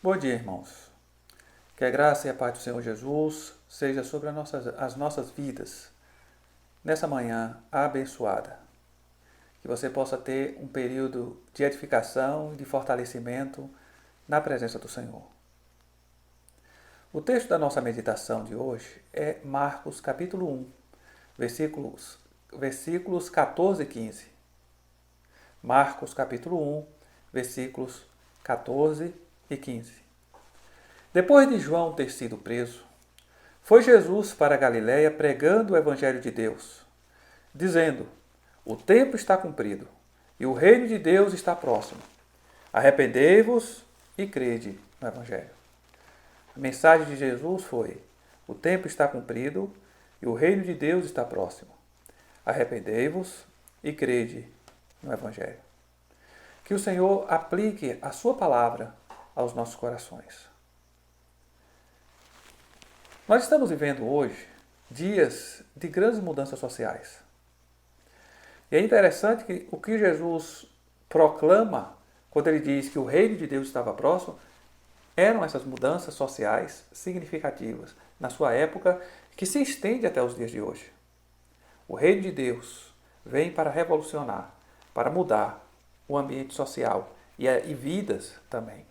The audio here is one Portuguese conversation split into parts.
Bom dia, irmãos. Que a graça e a paz do Senhor Jesus seja sobre as nossas vidas nessa manhã abençoada. Que você possa ter um período de edificação e de fortalecimento na presença do Senhor. O texto da nossa meditação de hoje é Marcos capítulo 1, versículos 14 e 15. Marcos capítulo 1, versículos 14 e 15. Depois de João ter sido preso, foi Jesus para a Galiléia pregando o Evangelho de Deus, dizendo: O tempo está cumprido e o reino de Deus está próximo. Arrependei-vos e crede no Evangelho. A mensagem de Jesus foi: O tempo está cumprido e o reino de Deus está próximo. Arrependei-vos e crede no Evangelho. Que o Senhor aplique a sua palavra aos nossos corações. Nós estamos vivendo hoje dias de grandes mudanças sociais. E é interessante que o que Jesus proclama quando ele diz que o reino de Deus estava próximo eram essas mudanças sociais significativas na sua época que se estende até os dias de hoje. O reino de Deus vem para revolucionar, para mudar o ambiente social e vidas também.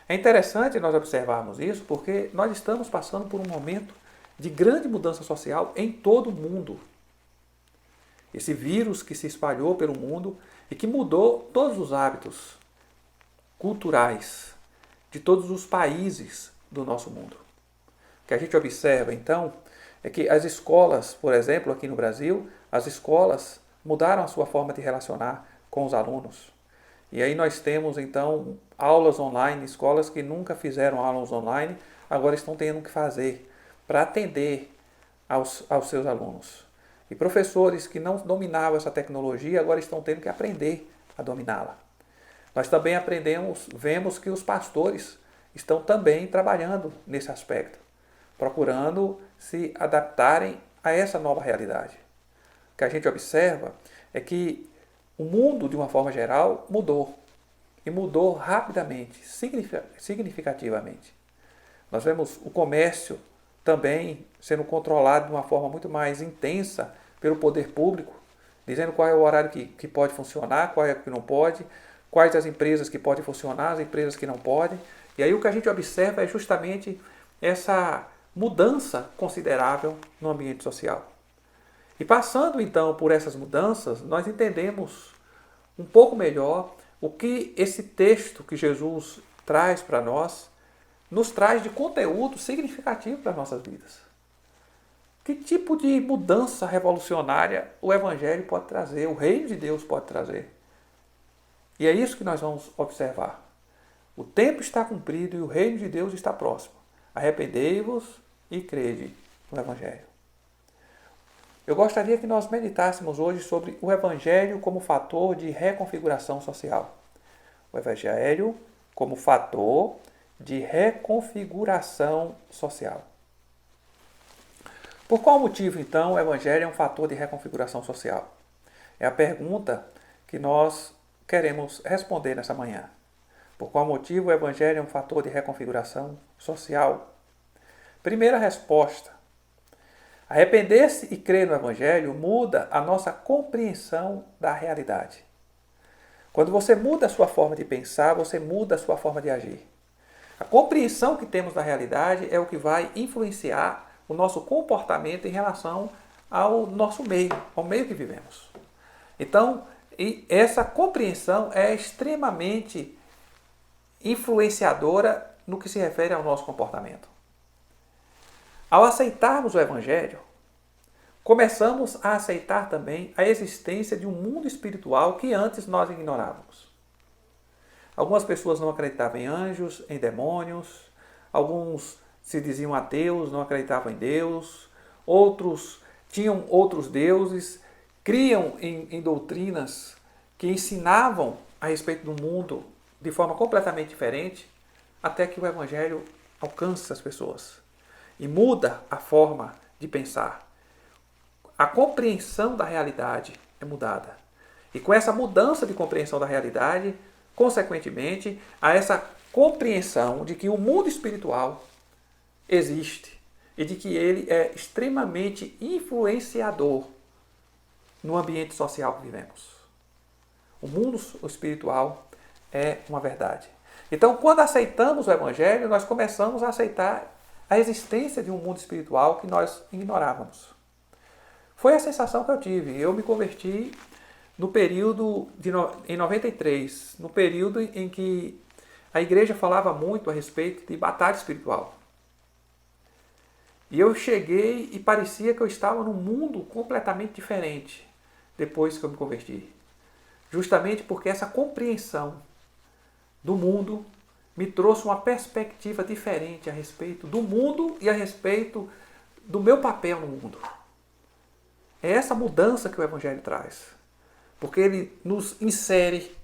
É interessante nós observarmos isso porque nós estamos passando por um momento de grande mudança social em todo o mundo. Esse vírus que se espalhou pelo mundo e que mudou todos os hábitos culturais de todos os países do nosso mundo. O que a gente observa, então, é que as escolas, por exemplo, aqui no Brasil, as escolas mudaram a sua forma de relacionar com os alunos. E aí nós temos, então, aulas online, escolas que nunca fizeram aulas online, agora estão tendo que fazer para atender aos seus alunos. E professores que não dominavam essa tecnologia, agora estão tendo que aprender a dominá-la. Nós também vemos que os pastores estão também trabalhando nesse aspecto, procurando se adaptarem a essa nova realidade. O que a gente observa é que o mundo, de uma forma geral, mudou. E mudou rapidamente, significativamente. Nós vemos o comércio também sendo controlado de uma forma muito mais intensa pelo poder público, dizendo qual é o horário que pode funcionar, qual é o que não pode, quais as empresas que podem funcionar, as empresas que não podem. E aí o que a gente observa é justamente essa mudança considerável no ambiente social. E passando então por essas mudanças, nós entendemos um pouco melhor o que esse texto que Jesus traz para nós, nos traz de conteúdo significativo para as nossas vidas. Que tipo de mudança revolucionária o Evangelho pode trazer, o reino de Deus pode trazer. E é isso que nós vamos observar. O tempo está cumprido e o reino de Deus está próximo. Arrependei-vos e crede no Evangelho. Eu gostaria que nós meditássemos hoje sobre o Evangelho como fator de reconfiguração social. O Evangelho como fator de reconfiguração social. Por qual motivo, então, o Evangelho é um fator de reconfiguração social? É a pergunta que nós queremos responder nessa manhã. Por qual motivo o Evangelho é um fator de reconfiguração social? Primeira resposta. Arrepender-se e crer no Evangelho muda a nossa compreensão da realidade. Quando você muda a sua forma de pensar, você muda a sua forma de agir. A compreensão que temos da realidade é o que vai influenciar o nosso comportamento em relação ao nosso meio, ao meio que vivemos. Então, essa compreensão é extremamente influenciadora no que se refere ao nosso comportamento. Ao aceitarmos o Evangelho, começamos a aceitar também a existência de um mundo espiritual que antes nós ignorávamos. Algumas pessoas não acreditavam em anjos, em demônios, alguns se diziam ateus, não acreditavam em Deus, outros tinham outros deuses, criam em doutrinas que ensinavam a respeito do mundo de forma completamente diferente, até que o Evangelho alcança as pessoas e muda a forma de pensar. A compreensão da realidade é mudada. E com essa mudança de compreensão da realidade, consequentemente, há essa compreensão de que o mundo espiritual existe e de que ele é extremamente influenciador no ambiente social que vivemos. O mundo espiritual é uma verdade. Então, quando aceitamos o Evangelho, nós começamos a aceitar a existência de um mundo espiritual que nós ignorávamos. Foi a sensação que eu tive. Eu me converti no período em 93, no período em que a igreja falava muito a respeito de batalha espiritual. E eu cheguei e parecia que eu estava num mundo completamente diferente depois que eu me converti. Justamente porque essa compreensão do mundo me trouxe uma perspectiva diferente a respeito do mundo e a respeito do meu papel no mundo. É essa mudança que o Evangelho traz. Porque ele nos insere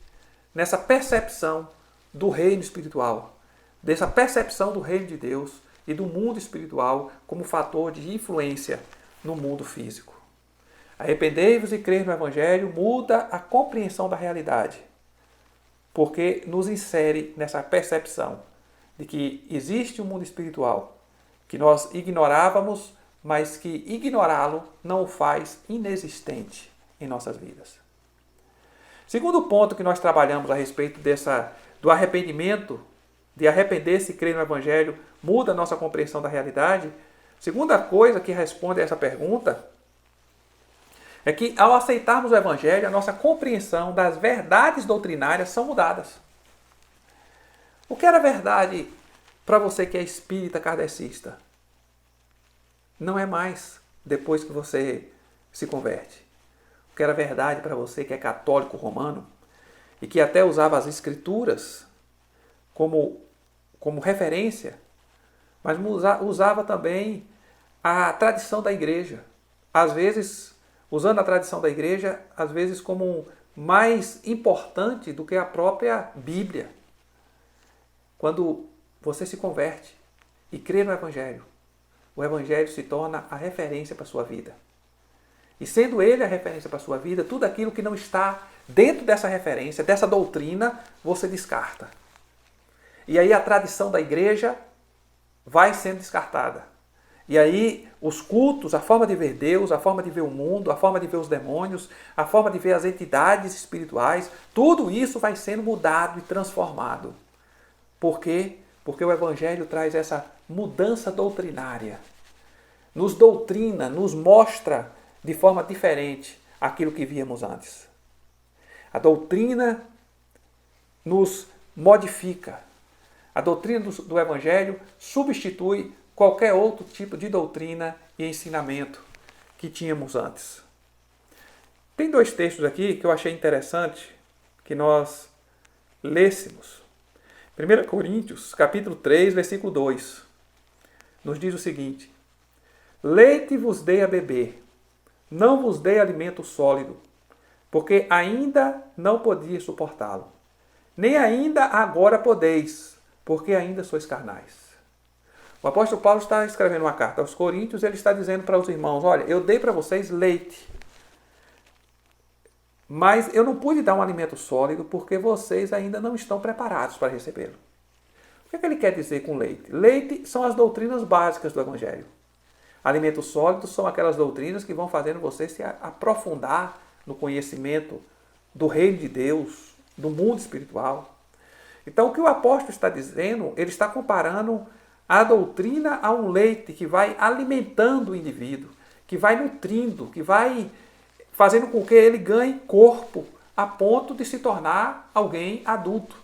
nessa percepção do reino espiritual, dessa percepção do reino de Deus e do mundo espiritual como fator de influência no mundo físico. Arrependei-vos e crer no Evangelho muda a compreensão da realidade, porque nos insere nessa percepção de que existe um mundo espiritual que nós ignorávamos, mas que ignorá-lo não o faz inexistente em nossas vidas. Segundo ponto que nós trabalhamos a respeito do arrependimento, de arrepender-se e crer no Evangelho, muda a nossa compreensão da realidade. Segunda coisa que responde a essa pergunta é que, ao aceitarmos o Evangelho, a nossa compreensão das verdades doutrinárias são mudadas. O que era verdade para você que é espírita kardecista? Não é mais depois que você se converte. O que era verdade para você que é católico romano e que até usava as escrituras como referência, mas usava também a tradição da igreja. Às vezes, usando a tradição da igreja, às vezes como mais importante do que a própria Bíblia. Quando você se converte e crê no Evangelho, o Evangelho se torna a referência para a sua vida. E sendo ele a referência para a sua vida, tudo aquilo que não está dentro dessa referência, dessa doutrina, você descarta. E aí a tradição da igreja vai sendo descartada. E aí os cultos, a forma de ver Deus, a forma de ver o mundo, a forma de ver os demônios, a forma de ver as entidades espirituais, tudo isso vai sendo mudado e transformado. Por quê? Porque o Evangelho traz essa mudança doutrinária. Nos doutrina, nos mostra de forma diferente aquilo que víamos antes. A doutrina nos modifica. A doutrina do Evangelho substitui qualquer outro tipo de doutrina e ensinamento que tínhamos antes. Tem dois textos aqui que eu achei interessante que nós lêssemos. 1 Coríntios, capítulo 3, versículo 2, nos diz o seguinte: leite vos dei a beber, não vos dei alimento sólido, porque ainda não podias suportá-lo, nem ainda agora podeis, porque ainda sois carnais. O apóstolo Paulo está escrevendo uma carta aos Coríntios, ele está dizendo para os irmãos: olha, eu dei para vocês leite, mas eu não pude dar um alimento sólido porque vocês ainda não estão preparados para recebê-lo. O que é que ele quer dizer com leite? Leite são as doutrinas básicas do Evangelho. Alimentos sólidos são aquelas doutrinas que vão fazendo você se aprofundar no conhecimento do reino de Deus, do mundo espiritual. Então, o que o apóstolo está dizendo, ele está comparando a doutrina a um leite que vai alimentando o indivíduo, que vai nutrindo, que vai fazendo com que ele ganhe corpo a ponto de se tornar alguém adulto.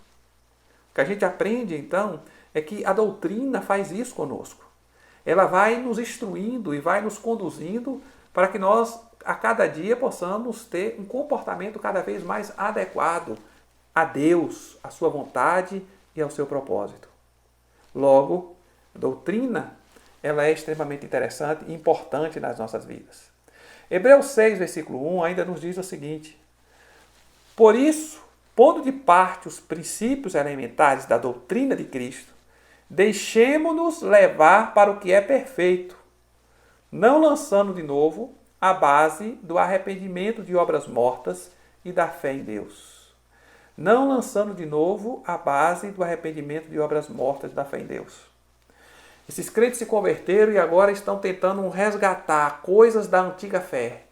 O que a gente aprende, então, é que a doutrina faz isso conosco. Ela vai nos instruindo e vai nos conduzindo para que nós, a cada dia, possamos ter um comportamento cada vez mais adequado a Deus, à sua vontade e ao seu propósito. Logo, a doutrina ela é extremamente interessante e importante nas nossas vidas. Hebreus 6, versículo 1 ainda nos diz o seguinte: por isso, pondo de parte os princípios elementares da doutrina de Cristo, deixemo-nos levar para o que é perfeito, não lançando de novo a base do arrependimento de obras mortas e da fé em Deus. não lançando de novo a base do arrependimento de obras mortas da fé em Deus. Esses crentes se converteram e agora estão tentando resgatar coisas da antiga fé,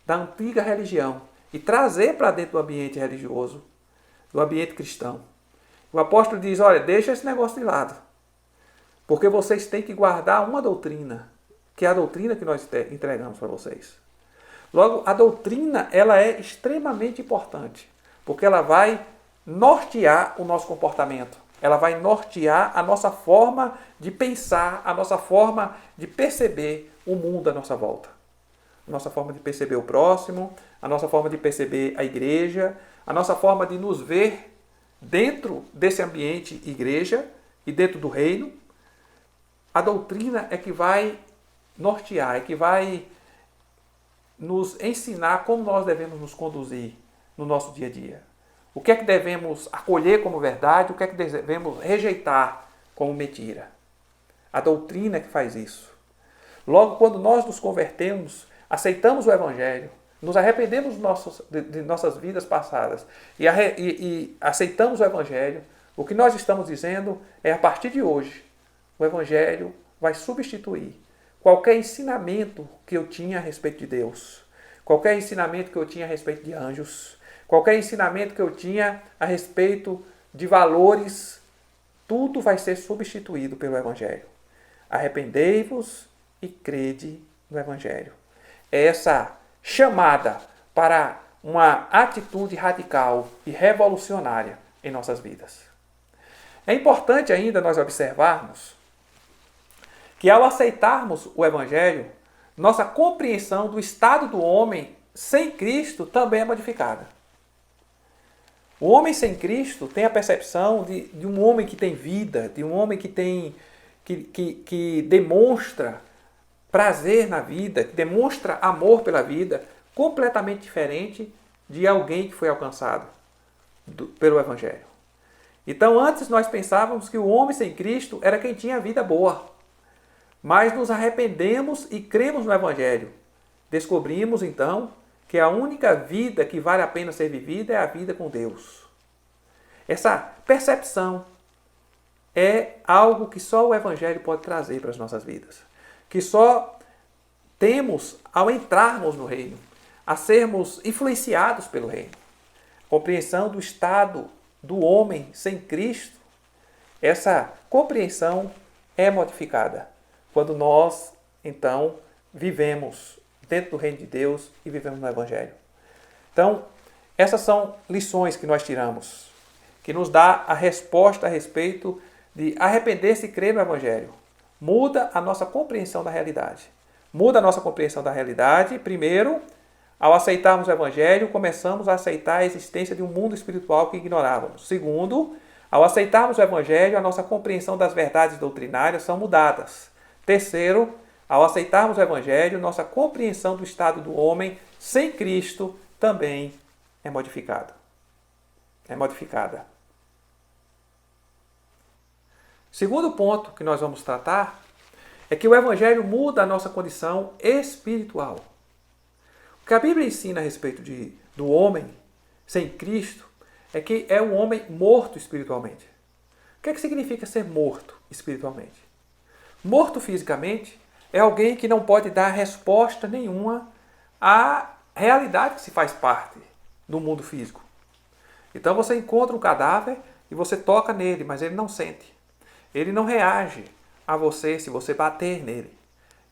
da antiga religião, e trazer para dentro do ambiente religioso, do ambiente cristão. O apóstolo diz, olha, deixa esse negócio de lado, porque vocês têm que guardar uma doutrina, que é a doutrina que nós entregamos para vocês. Logo, a doutrina ela é extremamente importante, porque ela vai nortear o nosso comportamento, ela vai nortear a nossa forma de pensar, a nossa forma de perceber o mundo à nossa volta. A nossa forma de perceber o próximo, a nossa forma de perceber a igreja, a nossa forma de nos ver dentro desse ambiente igreja e dentro do reino. A doutrina é que vai nortear, é que vai nos ensinar como nós devemos nos conduzir no nosso dia a dia. O que é que devemos acolher como verdade, o que é que devemos rejeitar como mentira. A doutrina é que faz isso. Logo, quando nós nos convertemos, aceitamos o Evangelho, nos arrependemos de nossas vidas passadas e aceitamos o Evangelho, o que nós estamos dizendo é, a partir de hoje, o Evangelho vai substituir qualquer ensinamento que eu tinha a respeito de Deus, qualquer ensinamento que eu tinha a respeito de anjos, qualquer ensinamento que eu tinha a respeito de valores, tudo vai ser substituído pelo Evangelho. Arrependei-vos e crede no Evangelho. É essa chamada para uma atitude radical e revolucionária em nossas vidas. É importante ainda nós observarmos que ao aceitarmos o Evangelho, nossa compreensão do estado do homem sem Cristo também é modificada. O homem sem Cristo tem a percepção de um homem que tem vida, de um homem que demonstra prazer na vida, que demonstra amor pela vida, completamente diferente de alguém que foi alcançado pelo Evangelho. Então, antes nós pensávamos que o homem sem Cristo era quem tinha vida boa. Mas nos arrependemos e cremos no Evangelho. Descobrimos, então, que a única vida que vale a pena ser vivida é a vida com Deus. Essa percepção é algo que só o Evangelho pode trazer para as nossas vidas. Que só temos ao entrarmos no reino, a sermos influenciados pelo reino. Compreensão do estado do homem sem Cristo, essa compreensão é modificada quando nós, então, vivemos dentro do reino de Deus e vivemos no Evangelho. Então, essas são lições que nós tiramos, que nos dá a resposta a respeito de arrepender-se e crer no Evangelho. Muda a nossa compreensão da realidade. Muda a nossa compreensão da realidade. Primeiro, ao aceitarmos o Evangelho, começamos a aceitar a existência de um mundo espiritual que ignorávamos. Segundo, ao aceitarmos o Evangelho, a nossa compreensão das verdades doutrinárias são mudadas. Terceiro, ao aceitarmos o Evangelho, nossa compreensão do estado do homem sem Cristo também é modificada. É modificada. Segundo ponto que nós vamos tratar é que o Evangelho muda a nossa condição espiritual. O que a Bíblia ensina a respeito do homem sem Cristo é que é um homem morto espiritualmente. O que significa ser morto espiritualmente? Morto fisicamente é alguém que não pode dar resposta nenhuma à realidade que se faz parte do mundo físico. Então você encontra um cadáver e você toca nele, mas ele não sente. Ele não reage a você se você bater nele.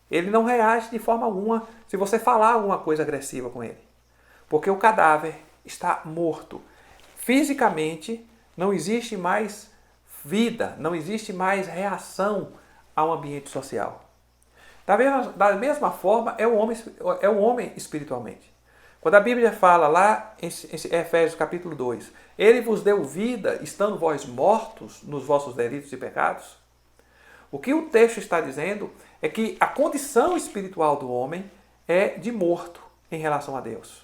Ele não reage de forma alguma se você falar alguma coisa agressiva com ele. Porque o cadáver está morto. Fisicamente não existe mais vida, não existe mais reação ao ambiente social. Da mesma forma é o homem espiritualmente. Quando a Bíblia fala lá em Efésios capítulo 2, Ele vos deu vida, estando vós mortos nos vossos delitos e pecados. O que o texto está dizendo é que a condição espiritual do homem é de morto em relação a Deus.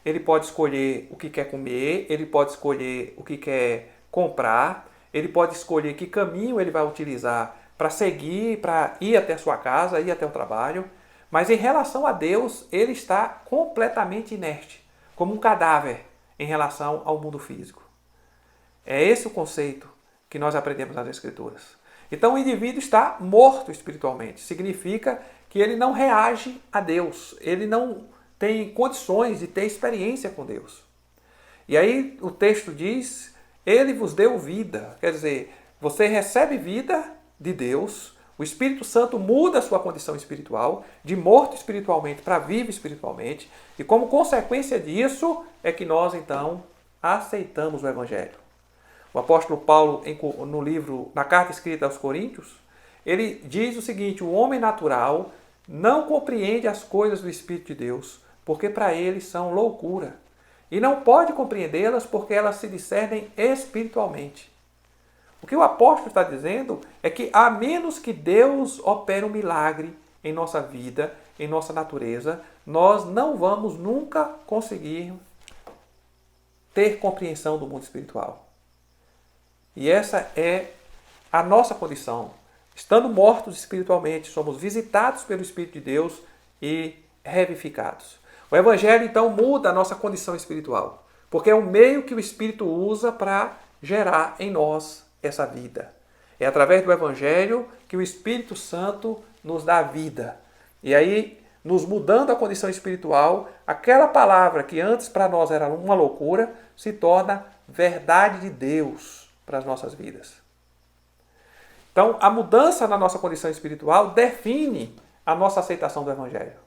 Ele pode escolher o que quer comer, ele pode escolher o que quer comprar, ele pode escolher que caminho ele vai utilizar para seguir, para ir até a sua casa, ir até o trabalho. Mas em relação a Deus, ele está completamente inerte, como um cadáver em relação ao mundo físico. É esse o conceito que nós aprendemos nas Escrituras. Então o indivíduo está morto espiritualmente. Significa que ele não reage a Deus. Ele não tem condições de ter experiência com Deus. E aí o texto diz, ele vos deu vida. Quer dizer, você recebe vida de Deus, o Espírito Santo muda a sua condição espiritual, de morto espiritualmente para vivo espiritualmente, e como consequência disso é que nós então aceitamos o Evangelho. O apóstolo Paulo, no livro, na carta escrita aos Coríntios, ele diz o seguinte: o homem natural não compreende as coisas do Espírito de Deus, porque para ele são loucura, e não pode compreendê-las porque elas se discernem espiritualmente. O que o apóstolo está dizendo é que, a menos que Deus opere um milagre em nossa vida, em nossa natureza, nós não vamos nunca conseguir ter compreensão do mundo espiritual. E essa é a nossa condição. Estando mortos espiritualmente, somos visitados pelo Espírito de Deus e revivificados. O Evangelho, então, muda a nossa condição espiritual, porque é o meio que o Espírito usa para gerar em nós essa vida. É através do Evangelho que o Espírito Santo nos dá vida. E aí, nos mudando a condição espiritual, aquela palavra que antes para nós era uma loucura, se torna verdade de Deus para as nossas vidas. Então, a mudança na nossa condição espiritual define a nossa aceitação do Evangelho.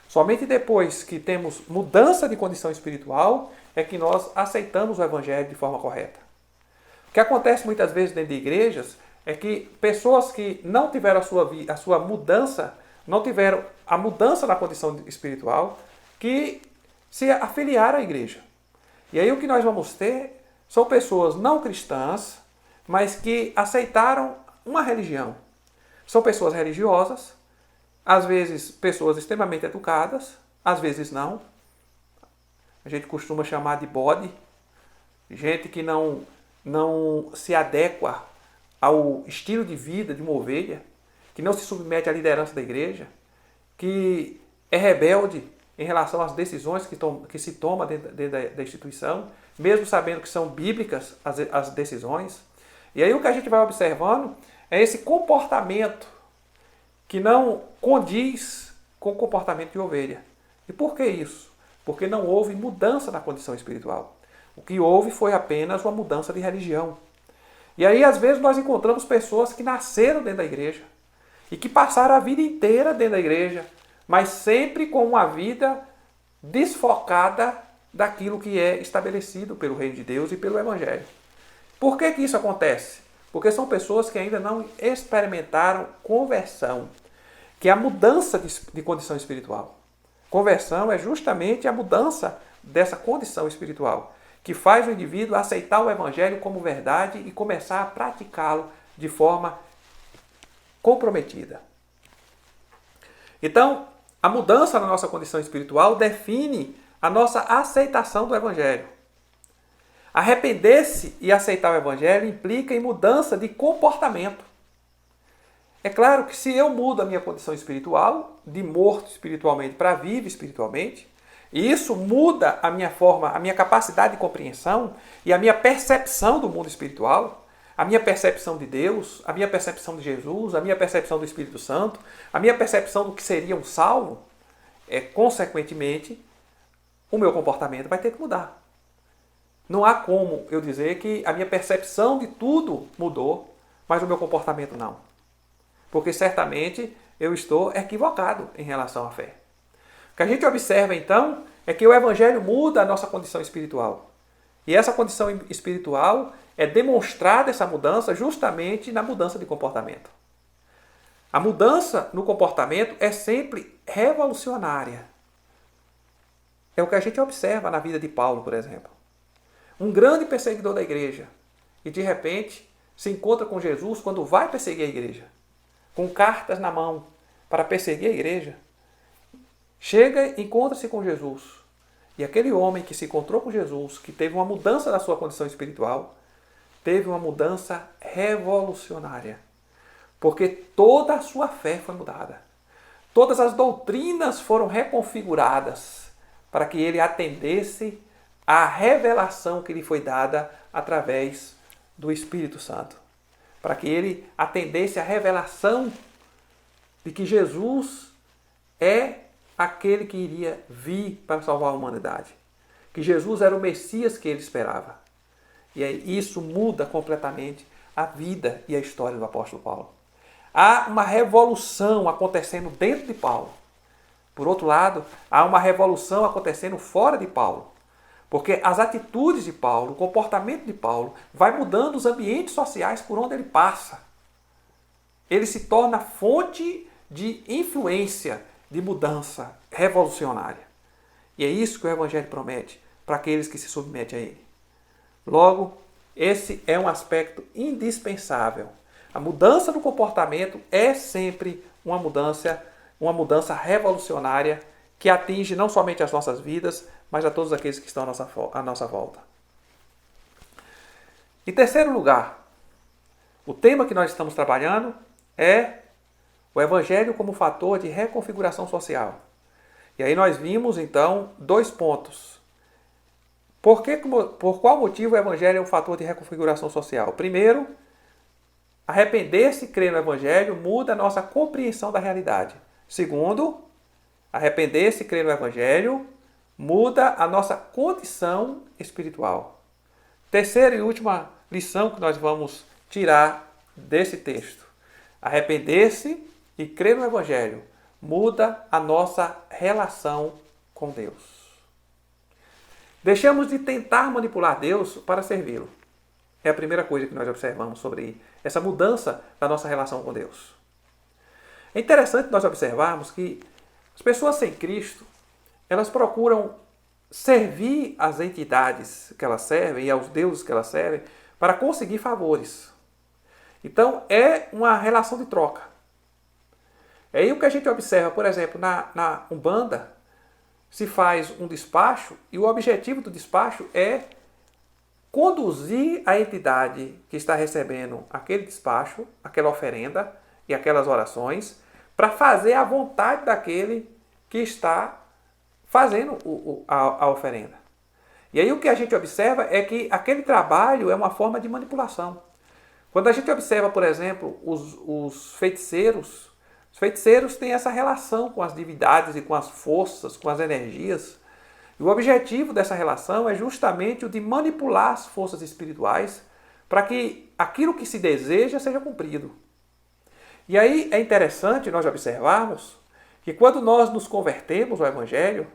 Somente depois que temos mudança de condição espiritual é que nós aceitamos o Evangelho de forma correta. O que acontece muitas vezes dentro de igrejas é que pessoas que não tiveram a sua mudança, não tiveram a mudança na condição espiritual, que se afiliaram à igreja. E aí o que nós vamos ter são pessoas não cristãs, mas que aceitaram uma religião. São pessoas religiosas, às vezes pessoas extremamente educadas, às vezes não. A gente costuma chamar de bode, gente que não se adequa ao estilo de vida de uma ovelha, que não se submete à liderança da igreja, que é rebelde em relação às decisões que se toma dentro da instituição, mesmo sabendo que são bíblicas as decisões. E aí o que a gente vai observando é esse comportamento que não condiz com o comportamento de ovelha. E por que isso? Porque não houve mudança na condição espiritual. O que houve foi apenas uma mudança de religião. E aí, às vezes, nós encontramos pessoas que nasceram dentro da igreja e que passaram a vida inteira dentro da igreja, mas sempre com uma vida desfocada daquilo que é estabelecido pelo Reino de Deus e pelo Evangelho. Por que isso acontece? Porque são pessoas que ainda não experimentaram conversão, que é a mudança de condição espiritual. Conversão é justamente a mudança dessa condição espiritual, que faz o indivíduo aceitar o Evangelho como verdade e começar a praticá-lo de forma comprometida. Então, a mudança na nossa condição espiritual define a nossa aceitação do Evangelho. Arrepender-se e aceitar o Evangelho implica em mudança de comportamento. É claro que se eu mudo a minha condição espiritual, de morto espiritualmente para vivo espiritualmente, e isso muda a minha forma, a minha capacidade de compreensão e a minha percepção do mundo espiritual, a minha percepção de Deus, a minha percepção de Jesus, a minha percepção do Espírito Santo, a minha percepção do que seria um salvo, consequentemente, o meu comportamento vai ter que mudar. Não há como eu dizer que a minha percepção de tudo mudou, mas o meu comportamento não. Porque certamente eu estou equivocado em relação à fé. O que a gente observa então é que o Evangelho muda a nossa condição espiritual. E essa condição espiritual é demonstrada, essa mudança, justamente na mudança de comportamento. A mudança no comportamento é sempre revolucionária. É o que a gente observa na vida de Paulo, por exemplo. Um grande perseguidor da igreja e de repente se encontra com Jesus quando vai perseguir a igreja, com cartas na mão para perseguir a igreja. Chega, encontra-se com Jesus. E aquele homem que se encontrou com Jesus, que teve uma mudança da sua condição espiritual, teve uma mudança revolucionária. Porque toda a sua fé foi mudada. Todas as doutrinas foram reconfiguradas para que ele atendesse a revelação que lhe foi dada através do Espírito Santo. Para que ele atendesse à revelação de que Jesus é aquele que iria vir para salvar a humanidade. Que Jesus era o Messias que ele esperava. E aí, isso muda completamente a vida e a história do apóstolo Paulo. Há uma revolução acontecendo dentro de Paulo. Por outro lado, há uma revolução acontecendo fora de Paulo. Porque as atitudes de Paulo, o comportamento de Paulo, vai mudando os ambientes sociais por onde ele passa. Ele se torna fonte de influência, de mudança revolucionária. E é isso que o Evangelho promete para aqueles que se submetem a ele. Logo, esse é um aspecto indispensável. A mudança do comportamento é sempre uma mudança revolucionária que atinge não somente as nossas vidas, mas a todos aqueles que estão à nossa volta. Em terceiro lugar, o tema que nós estamos trabalhando é o Evangelho como fator de reconfiguração social. E aí nós vimos, então, 2 pontos. Por qual motivo o Evangelho é um fator de reconfiguração social? Primeiro, arrepender-se e crer no Evangelho muda a nossa compreensão da realidade. Segundo, arrepender-se e crer no Evangelho muda a nossa condição espiritual. Terceira e última lição que nós vamos tirar desse texto. Arrepender-se e crer no Evangelho muda a nossa relação com Deus. Deixamos de tentar manipular Deus para servi-lo. É a primeira coisa que nós observamos sobre essa mudança da nossa relação com Deus. É interessante nós observarmos que as pessoas sem Cristo, elas procuram servir as entidades que elas servem e aos deuses que elas servem para conseguir favores. Então, é uma relação de troca. É aí o que a gente observa, por exemplo, na Umbanda, se faz um despacho e o objetivo do despacho é conduzir a entidade que está recebendo aquele despacho, aquela oferenda e aquelas orações, para fazer a vontade daquele que está fazendo a oferenda. E aí o que a gente observa é que aquele trabalho é uma forma de manipulação. Quando a gente observa, por exemplo, os feiticeiros têm essa relação com as divindades e com as forças, com as energias. E o objetivo dessa relação é justamente o de manipular as forças espirituais para que aquilo que se deseja seja cumprido. E aí é interessante nós observarmos que quando nós nos convertemos ao Evangelho,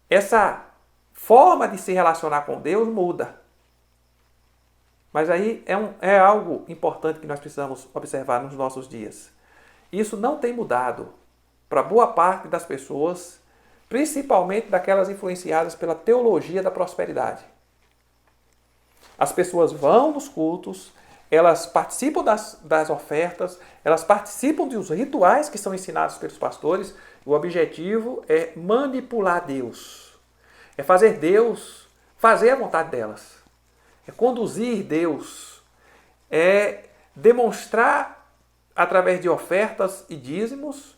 essa forma de se relacionar com Deus muda. Mas aí é algo importante que nós precisamos observar nos nossos dias. Isso não tem mudado para boa parte das pessoas, principalmente daquelas influenciadas pela teologia da prosperidade. As pessoas vão nos cultos, elas participam das ofertas, elas participam dos rituais que são ensinados pelos pastores. O objetivo é manipular Deus. É fazer Deus fazer a vontade delas. É conduzir Deus. É demonstrar através de ofertas e dízimos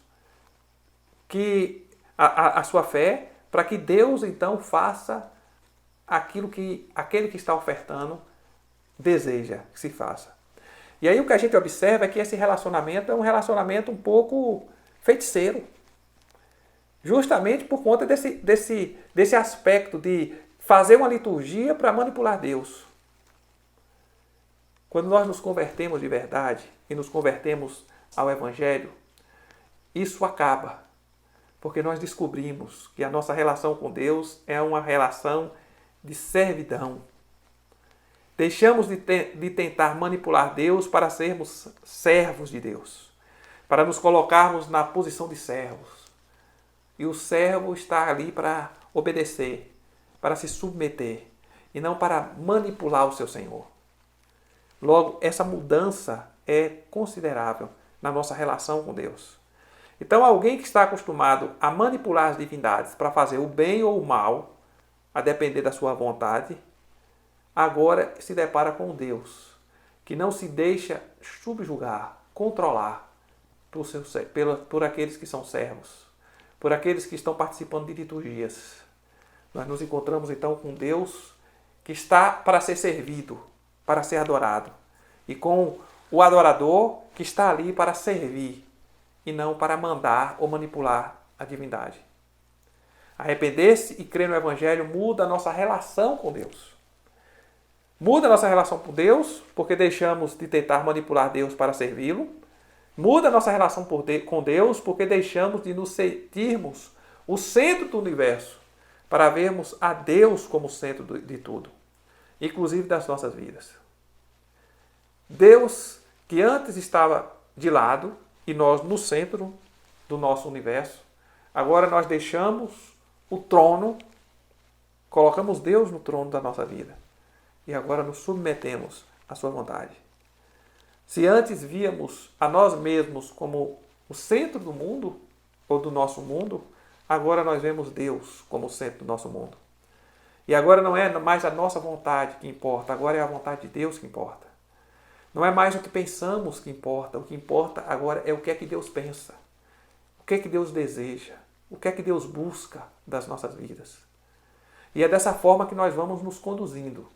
que a sua fé, para que Deus então faça aquilo que aquele que está ofertando deseja que se faça. E aí o que a gente observa é que esse relacionamento é um relacionamento um pouco feiticeiro. Justamente por conta desse aspecto de fazer uma liturgia para manipular Deus. Quando nós nos convertemos de verdade e nos convertemos ao Evangelho, isso acaba. Porque nós descobrimos que a nossa relação com Deus é uma relação de servidão. Deixamos de tentar manipular Deus para sermos servos de Deus, para nos colocarmos na posição de servos. E o servo está ali para obedecer, para se submeter, e não para manipular o seu Senhor. Logo, essa mudança é considerável na nossa relação com Deus. Então, alguém que está acostumado a manipular as divindades para fazer o bem ou o mal, a depender da sua vontade, agora se depara com Deus, que não se deixa subjugar, controlar por aqueles que são servos, por aqueles que estão participando de liturgias. Nós nos encontramos então com Deus que está para ser servido, para ser adorado. E com o adorador que está ali para servir e não para mandar ou manipular a divindade. Arrepender-se e crer no Evangelho muda a nossa relação com Deus. Muda a nossa relação com Deus, porque deixamos de tentar manipular Deus para servi-lo. Muda a nossa relação com Deus, porque deixamos de nos sentirmos o centro do universo, para vermos a Deus como centro de tudo, inclusive das nossas vidas. Deus, que antes estava de lado, e nós no centro do nosso universo, agora nós deixamos o trono, colocamos Deus no trono da nossa vida. E agora nos submetemos à sua vontade. Se antes víamos a nós mesmos como o centro do mundo, ou do nosso mundo, agora nós vemos Deus como o centro do nosso mundo. E agora não é mais a nossa vontade que importa, agora é a vontade de Deus que importa. Não é mais o que pensamos que importa, o que importa agora é o que é que Deus pensa, o que é que Deus deseja, o que é que Deus busca das nossas vidas. E é dessa forma que nós vamos nos conduzindo,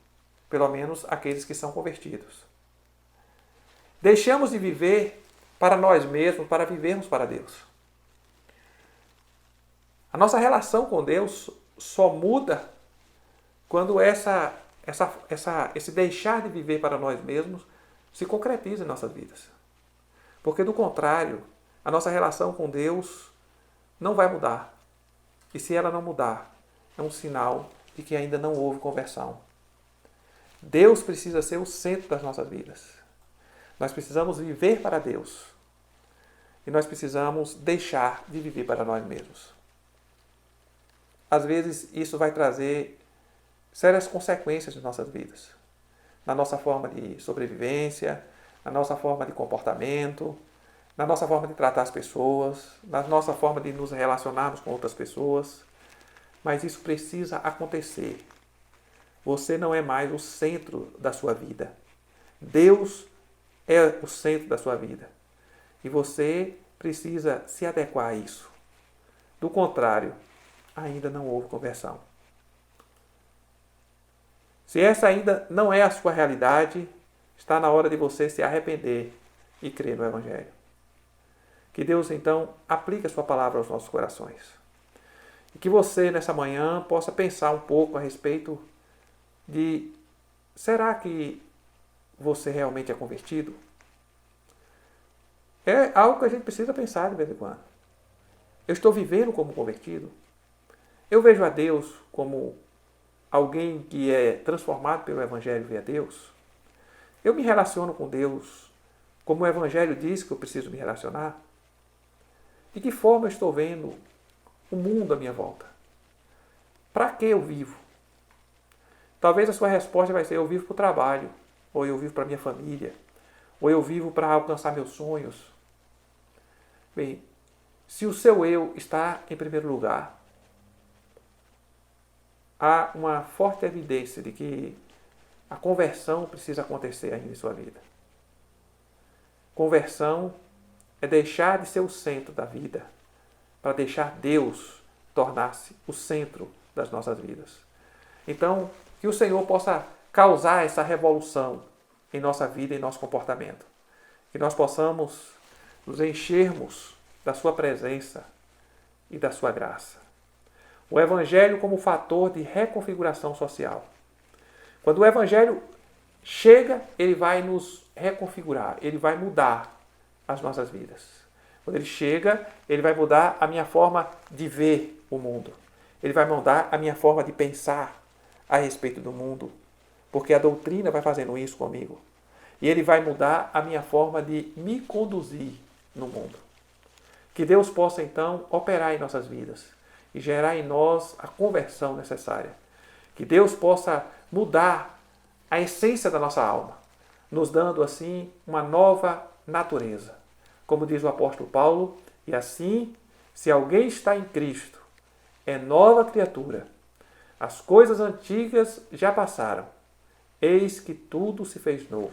pelo menos aqueles que são convertidos. Deixamos de viver para nós mesmos, para vivermos para Deus. A nossa relação com Deus só muda quando esse deixar de viver para nós mesmos se concretiza em nossas vidas. Porque, do contrário, a nossa relação com Deus não vai mudar. E se ela não mudar, é um sinal de que ainda não houve conversão. Deus precisa ser o centro das nossas vidas. Nós precisamos viver para Deus. E nós precisamos deixar de viver para nós mesmos. Às vezes, isso vai trazer sérias consequências em nossas vidas. Na nossa forma de sobrevivência, na nossa forma de comportamento, na nossa forma de tratar as pessoas, na nossa forma de nos relacionarmos com outras pessoas. Mas isso precisa acontecer. Você não é mais o centro da sua vida. Deus é o centro da sua vida. E você precisa se adequar a isso. Do contrário, ainda não houve conversão. Se essa ainda não é a sua realidade, está na hora de você se arrepender e crer no Evangelho. Que Deus, então, aplique a sua palavra aos nossos corações. E que você, nessa manhã, possa pensar um pouco a respeito de: será que você realmente é convertido? É algo que a gente precisa pensar de vez em quando. Eu estou vivendo como convertido? Eu vejo a Deus como alguém que é transformado pelo Evangelho via Deus? Eu me relaciono com Deus como o Evangelho diz que eu preciso me relacionar? De que forma eu estou vendo o mundo à minha volta? Para que eu vivo? Talvez a sua resposta vai ser: eu vivo para o trabalho, ou eu vivo para a minha família, ou eu vivo para alcançar meus sonhos. Bem, se o seu eu está em primeiro lugar, há uma forte evidência de que a conversão precisa acontecer ainda em sua vida. Conversão é deixar de ser o centro da vida para deixar Deus tornar-se o centro das nossas vidas. Então, que o Senhor possa causar essa revolução em nossa vida e em nosso comportamento. Que nós possamos nos enchermos da sua presença e da sua graça. O Evangelho como fator de reconfiguração social. Quando o Evangelho chega, ele vai nos reconfigurar, ele vai mudar as nossas vidas. Quando ele chega, ele vai mudar a minha forma de ver o mundo. Ele vai mudar a minha forma de pensar a respeito do mundo, porque a doutrina vai fazendo isso comigo. E ele vai mudar a minha forma de me conduzir no mundo. Que Deus possa, então, operar em nossas vidas e gerar em nós a conversão necessária. Que Deus possa mudar a essência da nossa alma, nos dando, assim, uma nova natureza. Como diz o apóstolo Paulo: e assim, se alguém está em Cristo, é nova criatura. As coisas antigas já passaram, eis que tudo se fez novo.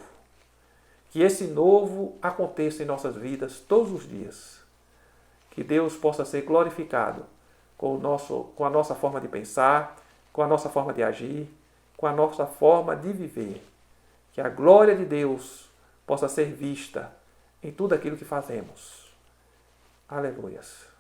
Que esse novo aconteça em nossas vidas todos os dias. Que Deus possa ser glorificado com a nossa forma de pensar, com a nossa forma de agir, com a nossa forma de viver. Que a glória de Deus possa ser vista em tudo aquilo que fazemos. Aleluias.